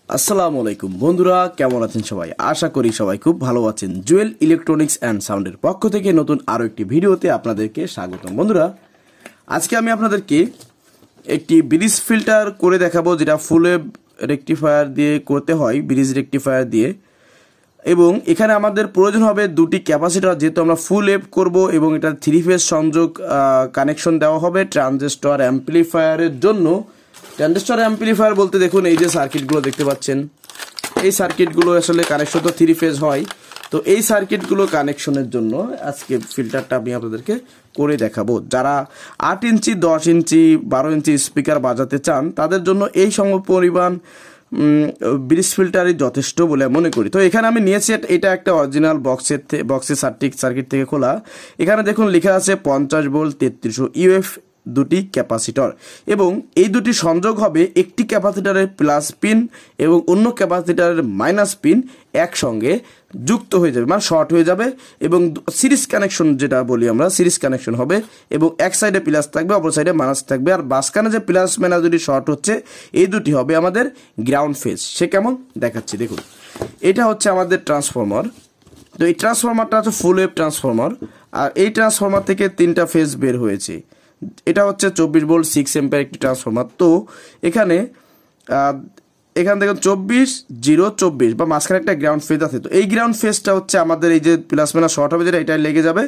আসসালামু আলাইকুম বন্ধুরা, কেমন আছেন সবাই? আশা করি সবাই খুব ভালো আছেন। জুয়েল ইলেকট্রনিক্স অ্যান্ড সাউন্ডের পক্ষ থেকে নতুন আরও একটি ভিডিওতে আপনাদেরকে স্বাগতম। বন্ধুরা, আজকে আমি আপনাদেরকে একটি ব্রিজ ফিল্টার করে দেখাবো, যেটা ফুল ওয়েভ রেকটিফায়ার দিয়ে করতে হয়, ব্রিজ রেকটিফায়ার দিয়ে। এবং এখানে আমাদের প্রয়োজন হবে দুটি ক্যাপাসিটর, যেহেতু আমরা ফুল ওয়েভ করব, এবং এটা 3 ফেজ সংযোগ কানেকশন দেওয়া হবে ট্রানজিস্টর অ্যাম্পলিফায়ারের জন্য। ট্রানজিস্টর অ্যাম্পলিফায়ার বলতে দেখুন এই যে সার্কিটগুলো দেখতে পাচ্ছেন, এই সার্কিটগুলো আসলে কানেকশন তো 3 ফেজ হয়। তো এই সার্কিটগুলো কানেকশনের জন্য আজকে ফিল্টারটা আমি আপনাদেরকে করে দেখাবো। যারা 8 ইঞ্চি 10 ইঞ্চি 12 ইঞ্চি স্পিকার বাজাতে চান তাদের জন্য এই সমপরিমাণ ব্রিজ ফিল্টারই যথেষ্ট বলে মনে করি। তো এখানে আমি নিয়েছি, এটা একটা অরিজিনাল বক্সের সার্কিট থেকে খোলা। এখানে দেখুন লেখা আছে 50 ভোল্ট 3300 ইউএফ দুটি ক্যাপাসিটর, এবং এই দুটি সংযোগ হবে একটি ক্যাপাসিটরের প্লাস পিন এবং অন্য ক্যাপাসিটরের মাইনাস পিন একসঙ্গে যুক্ত হয়ে যাবে, মানে শর্ট হয়ে যাবে, এবং সিরিজ কানেকশন যেটা বলি আমরা, সিরিজ কানেকশন হবে, এবং এক সাইডে প্লাস থাকবে, অপর সাইডে মাইনাস থাকবে, আর মাঝখানে যে প্লাস মাইনাস দুটি শর্ট হচ্ছে এই দুটি হবে আমাদের গ্রাউন্ড ফেজ। সে কেমন দেখাচ্ছি দেখুন। এটা হচ্ছে আমাদের ট্রান্সফরমার। তো এই ট্রান্সফরমারটা হচ্ছে ফুল ওয়েভ ট্রান্সফরমার, আর এই ট্রান্সফরমার থেকে 3টা ফেজ বের হয়েছে। এটা হচ্ছে 24 ভোল্ট 6 অ্যাম্পিয়ার একটি ট্রান্সফরমার। তো এখানে দেখুন 24 বা মাঝখানে একটা গ্রাউন্ড ফেজ আছে। তো এই গ্রাউন্ড ফেজটা হচ্ছে আমাদের এই যে প্লাস মাইনাস শর্ট হবে, যেটা এটা লেগে যাবে,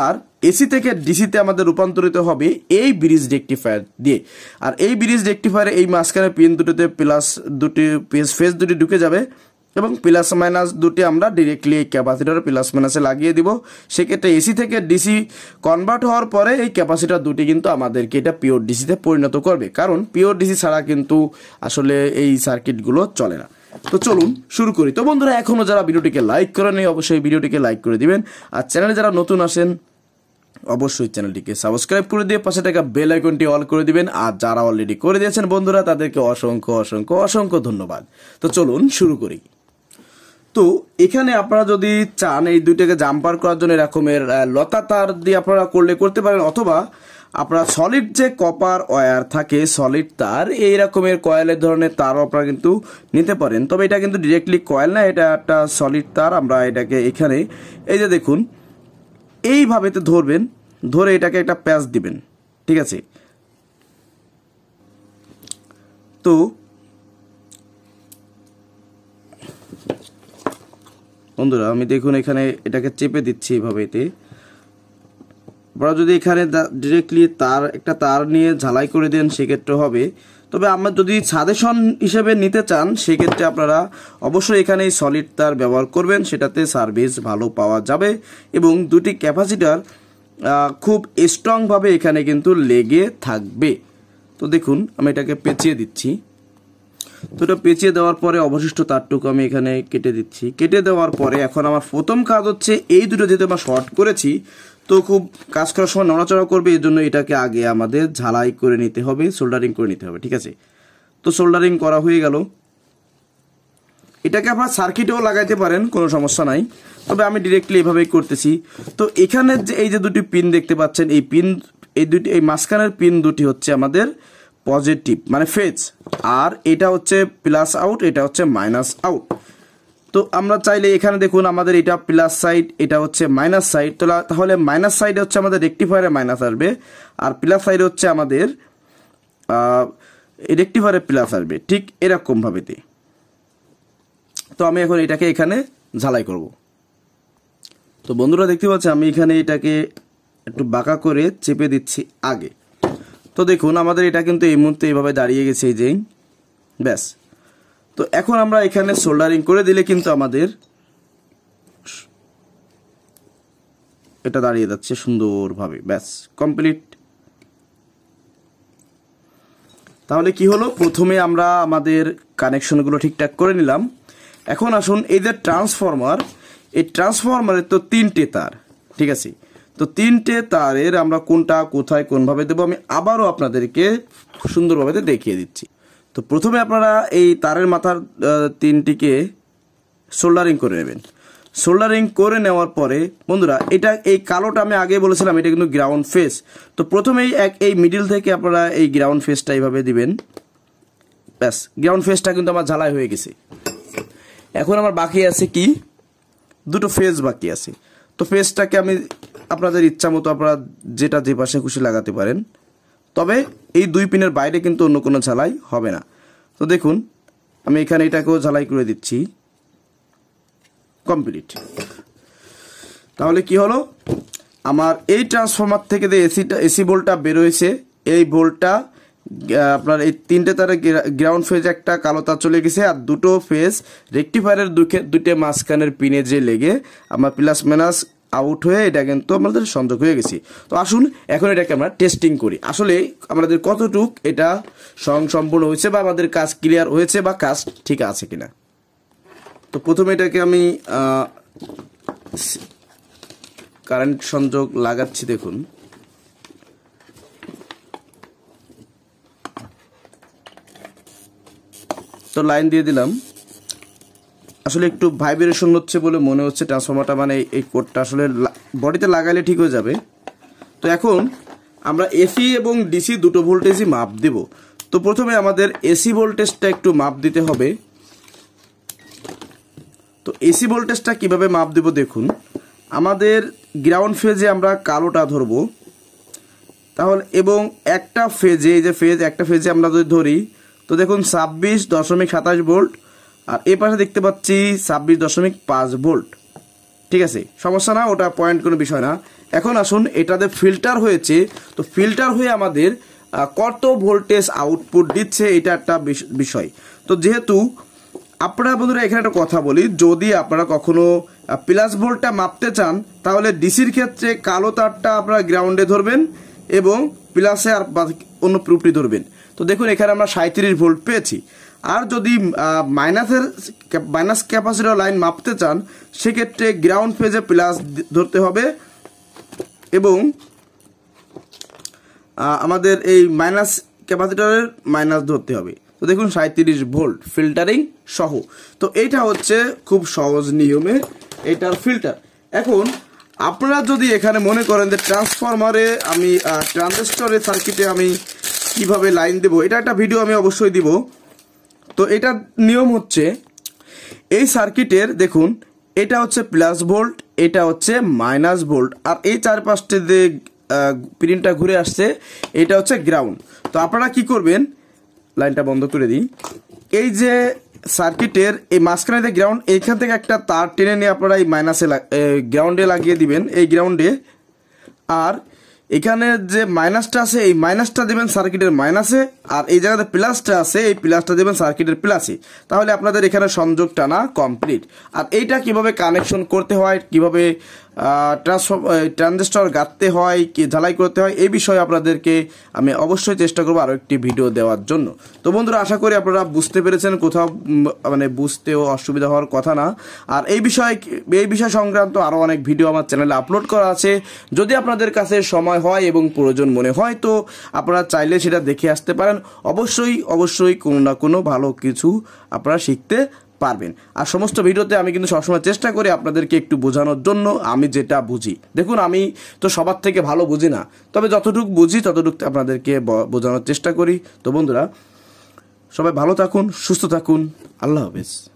আর এসি থেকে ডিসিতে আমাদের রূপান্তরিত হবে এই ব্রিজ রেকটিফায়ার দিয়ে। আর এই ব্রিজ রেকটিফায়ারে এই মাঝখানে পিন দুটিতে প্লাস দুটি ফেজ দুটি ঢুকে যাবে, এবং প্লাস মাইনাস দুটি আমরা ডিরেক্টলি এই ক্যাপাসিটর প্লাস মাইনাসে লাগিয়ে দিব। সেক্ষেত্রে এসি থেকে ডিসি কনভার্ট হওয়ার পরে এই ক্যাপাসিটর দুটি কিন্তু আমাদেরকে এটা পিওর ডিসিতে পরিণত করবে, কারণ পিওর ডিসি ছাড়া কিন্তু আসলে এই সার্কিটগুলো চলে না। তো চলুন শুরু করি। তো বন্ধুরা, এখনও যারা ভিডিওটিকে লাইক করেনি অবশ্যই ভিডিওটিকে লাইক করে দিবেন, আর চ্যানেলে যারা নতুন আসেন অবশ্যই চ্যানেলটিকে সাবস্ক্রাইব করে দিয়ে পাশে থাকা বেল আইকনটি অল করে দিবেন। আর যারা অলরেডি করে দিয়েছেন বন্ধুরা, তাদেরকে অসংখ্য অসংখ্য অসংখ্য ধন্যবাদ। তো চলুন শুরু করি। তো এখানে আপনারা যদি চান এই দুইটাকে জাম্পার করার জন্য এরকমের লতা তার দিয়ে আপনারা করতে পারেন, অথবা আপনারা সলিড যে কপার ওয়্যার থাকে, সলিড তার, এই রকমের কয়েলের ধরনের তারও আপনারা কিন্তু নিতে পারেন। তবে এটা কিন্তু ডিরেক্টলি কয়েল না, এটা একটা সলিড তার। আমরা এটাকে এখানে এই যে দেখুন এইভাবেতে ধরবেন, ধরে এটাকে একটা প্যাচ দিবেন, ঠিক আছে? তো বন্ধুরা, আমি দেখুন এখানে এটাকে চেপে দিচ্ছি এইভাবেতে। আপনারা যদি এখানে ডিরেক্টলি একটা তার নিয়ে ঝালাই করে দেন সেক্ষেত্রে হবে। তবে আমরা যদি সাজেশন হিসেবে নিতে চান সেক্ষেত্রে আপনারা অবশ্যই এখানে সলিড তার ব্যবহার করবেন, সেটাতে সার্ভিস ভালো পাওয়া যাবে, এবং দুটি ক্যাপাসিটার খুব স্ট্রংভাবে এখানে কিন্তু লেগে থাকবে। তো দেখুন আমি এটাকে পেঁচিয়ে দিচ্ছি। তো এটা পেঁচিয়ে দেওয়ার পরে অবশিষ্ট তারটুকু আমি এখানে কেটে দিচ্ছি। কেটে দেওয়ার পরে এখন আমার প্রথম কাজ হচ্ছে এই দুটো যেহেতু আমরা শর্ট করেছি, তো খুব কাজ করার সময় নড়াচড়া করবে, এই জন্য এটাকে আগে আমাদের ঝালাই করে নিতে হবে, সোল্ডারিং করে নিতে হবে, ঠিক আছে? তো সোল্ডারিং করা হয়ে গেল। এটাকে আপনারা সার্কিটেও লাগাইতে পারেন, কোনো সমস্যা নাই, তবে আমি ডিরেক্টলি এভাবেই করতেছি। তো এখানে যে এই যে দুটি পিন দেখতে পাচ্ছেন, এই মাঝখানের পিন দুটি হচ্ছে আমাদের পজিটিভ মানে ফেজ, আর এটা হচ্ছে প্লাস আউট, এটা হচ্ছে মাইনাস আউট। তো আমরা চাইলে এখানে দেখুন আমাদের এটা প্লাস সাইড, এটা হচ্ছে মাইনাস সাইড। তাহলে মাইনাস সাইডে হচ্ছে আমাদের রেকটিফায়ারে মাইনাস আসবে, আর প্লাস সাইডে হচ্ছে আমাদের রেকটিফায়ারে প্লাস আসবে, ঠিক এরকম ভাবেতে। তো আমি এখন এটাকে এখানে ঝালাই করব। তো বন্ধুরা দেখতে পাচ্ছি আমি এখানে এটাকে একটু বাঁকা করে চেপে দিচ্ছি আগে। তো দেখুন আমাদের এটা কিন্তু এই মুহূর্তে এইভাবে দাঁড়িয়ে গেছে, এই যে ব্যাস। তো এখন আমরা এখানে সোল্ডারিং করে দিলে কিন্তু আমাদের এটা দাঁড়িয়ে যাচ্ছে সুন্দরভাবে, ব্যাস কমপ্লিট। তাহলে কি হলো, প্রথমে আমরা আমাদের কানেকশনগুলো ঠিকঠাক করে নিলাম। এখন আসুন এই যে ট্রান্সফরমার, এই ট্রান্সফরমারের তো 3টে তার, ঠিক আছে? তো 3টে তারের আমরা কোনটা কোথায় কোনভাবে দেবো আমি আবারও আপনাদেরকে সুন্দরভাবে দেখিয়ে দিচ্ছি। তো প্রথমে আপনারা এই তারের মাথার 3টিকে সোল্ডারিং করে নেবেন। সোল্ডারিং করে নেওয়ার পরে বন্ধুরা, এটা এই কালোটা আমি আগে বলেছিলাম এটা কিন্তু গ্রাউন্ড ফেজ। তো প্রথমেই এই মিডিল থেকে আপনারা এই গ্রাউন্ড ফেজটা এইভাবে দিবেন, ব্যাস, গ্রাউন্ড ফেজটা কিন্তু আমার ঝালাই হয়ে গেছে। এখন আমার বাকি আছে কি, দুটো ফেজ বাকি আছে। তো ফেজটাকে আমি আপনাদের ইচ্ছা মতো আপনারা যেটা যে পাশে খুশি লাগাতে পারেন, তবে এই 2 পিনের বাইরে কিন্তু অন্য কোনো ঝালাই হবে না। তো দেখুন আমি এখানে এটাকেও ঝালাই করে দিচ্ছি, কমপ্লিট। তাহলে কি হলো, আমার এই ট্রান্সফরমার থেকে যে এসি ভোল্টটা বেরোয়েছে, এই ভোল্টটা আপনার এই 3টে তারে গ্রাউন্ড ফেজ একটা কালো তার চলে গেছে, আর 2টো ফেজ রেকটিফায়ারের দুটো মাঝখানের পিনে যে লেগে আমার প্লাস মাইনাস আউট হয়ে এটা কিন্তু আমাদের সংযোগ হয়ে গেছে। তো আসুন এখন এটাকে আমরা টেস্টিং করি, আসলে আমাদের কতটুক এটা সম্পূর্ণ হয়েছে বা আমাদের কাজ ক্লিয়ার হয়েছে বা কাজ ঠিক আছে কিনা। তো প্রথমে এটাকে আমি কারেন্ট সংযোগ লাগাচ্ছি। দেখুন তো লাইন দিয়ে দিলাম, আসলে একটু ভাইব্রেশন হচ্ছে বলে মনে হচ্ছে ট্রান্সফরমারটা, মানে এই কোডটা আসলে বডিতে লাগাইলে ঠিক হয়ে যাবে। তো এখন আমরা এসি এবং ডিসি দুটো ভোল্টেজই মাপ দেব। তো প্রথমে আমাদের এসি ভোল্টেজটা একটু মাপ দিতে হবে। তো এসি ভোল্টেজটা কিভাবে মাপ দেব, দেখুন আমাদের গ্রাউন্ড ফেজে আমরা কালোটা ধরবো, তাহলে এবং একটা ফেজে, এই যে ফেজ, একটা ফেজে আমরা যদি ধরি, তো দেখুন 26.27 ভোল্ট, আর এই পাশে দেখতে পাচ্ছি 26.5 ভোল্ট। ঠিক আছে, সমস্যা না, ওটা পয়েন্ট কোনো বিষয় না। এখন আসুন এটাতে ফিল্টার হয়েছে, তো ফিল্টার হয়ে আমাদের কত ভোল্টেজ আউটপুট দিচ্ছে এটা একটা বিষয়। তো যেহেতু আপনারা বন্ধুরা এখানে একটা কথা বলি, যদি আপনারা কখনো প্লাস ভোল্টটা মাপতে চান, তাহলে ডিসির ক্ষেত্রে কালো তারটা আপনারা গ্রাউন্ডে ধরবেন এবং প্লাসে আর অন্য প্রুফটি ধরবেন। তো দেখুন এখানে আমরা 37 ভোল্ট পেয়েছি। আর যদি মাইনাস ক্যাপাসিটর লাইন মাপতে চান, সেক্ষেত্রে গ্রাউন্ড ফেজে প্লাস ধরতে হবে এবং আমাদের এই মাইনাস ক্যাপাসিটরের মাইনাস ধরতে হবে। তো দেখুন 37 ভোল্ট ফিল্টারিং সহ। তো এইটা হচ্ছে খুব সহজ নিয়মে এটার ফিল্টার। এখন আপনারা যদি এখানে মনে করেন যে ট্রান্সফরমারে আমি ট্রানজিস্টরের সার্কিটে আমি কিভাবে লাইন দেব, এটা একটা ভিডিও আমি অবশ্যই দিব। তো এটার নিয়ম হচ্ছে, এই সার্কিটের দেখুন এটা হচ্ছে প্লাস ভোল্ট, এটা হচ্ছে মাইনাস ভোল্ট, আর এই চারপাশে যে পিনটা ঘুরে আসছে এটা হচ্ছে গ্রাউন্ড। তো আপনারা কি করবেন, লাইনটা বন্ধ করে দিই, এই যে সার্কিটের এই মাঝখানে যে গ্রাউন্ড, এইখান থেকে একটা তার টেনে নিয়ে আপনারা এই মাইনাসে গ্রাউন্ডে লাগিয়ে দিবেন, এই গ্রাউন্ডে। আর এখানে যে মাইনাসটা আছে এই মাইনাসটা দেবেন সার্কিটের মাইনাসে, আর এই জায়গাতে প্লাসটা আছে এই প্লাসটা দেবেন সার্কিটের প্লাসে। তাহলে আপনাদের এখানে সংযোগ টানা কমপ্লিট। আর এইটা কিভাবে কানেকশন করতে হয়, কিভাবে ট্রানজিস্টর গাঁথতে হয়, কি ঝালাই করতে হয়, এই বিষয়ে আপনাদেরকে আমি অবশ্যই চেষ্টা করবো আরও একটি ভিডিও দেওয়ার জন্য। তো বন্ধুরা আশা করি আপনারা বুঝতে পেরেছেন, কোথাও মানে বুঝতেও অসুবিধা হওয়ার কথা না। আর এই বিষয় সংক্রান্ত আরও অনেক ভিডিও আমার চ্যানেলে আপলোড করা আছে। যদি আপনাদের কাছে সময় হয় এবং প্রয়োজন মনে হয়, তো আপনারা চাইলে সেটা দেখে আসতে পারেন। অবশ্যই কোনো না কোনো ভালো কিছু আপনারা শিখতে পারবেন। আর সমস্ত ভিডিওতে আমি কিন্তু সবসময় চেষ্টা করি আপনাদেরকে একটু বোঝানোর জন্য, আমি যেটা বুঝি। দেখুন আমি তো সবার থেকে ভালো বুঝি না, তবে যতটুকু বুঝি ততটুকু আপনাদেরকে বোঝানোর চেষ্টা করি। তো বন্ধুরা সবাই ভালো থাকুন, সুস্থ থাকুন, আল্লাহ হাফেজ।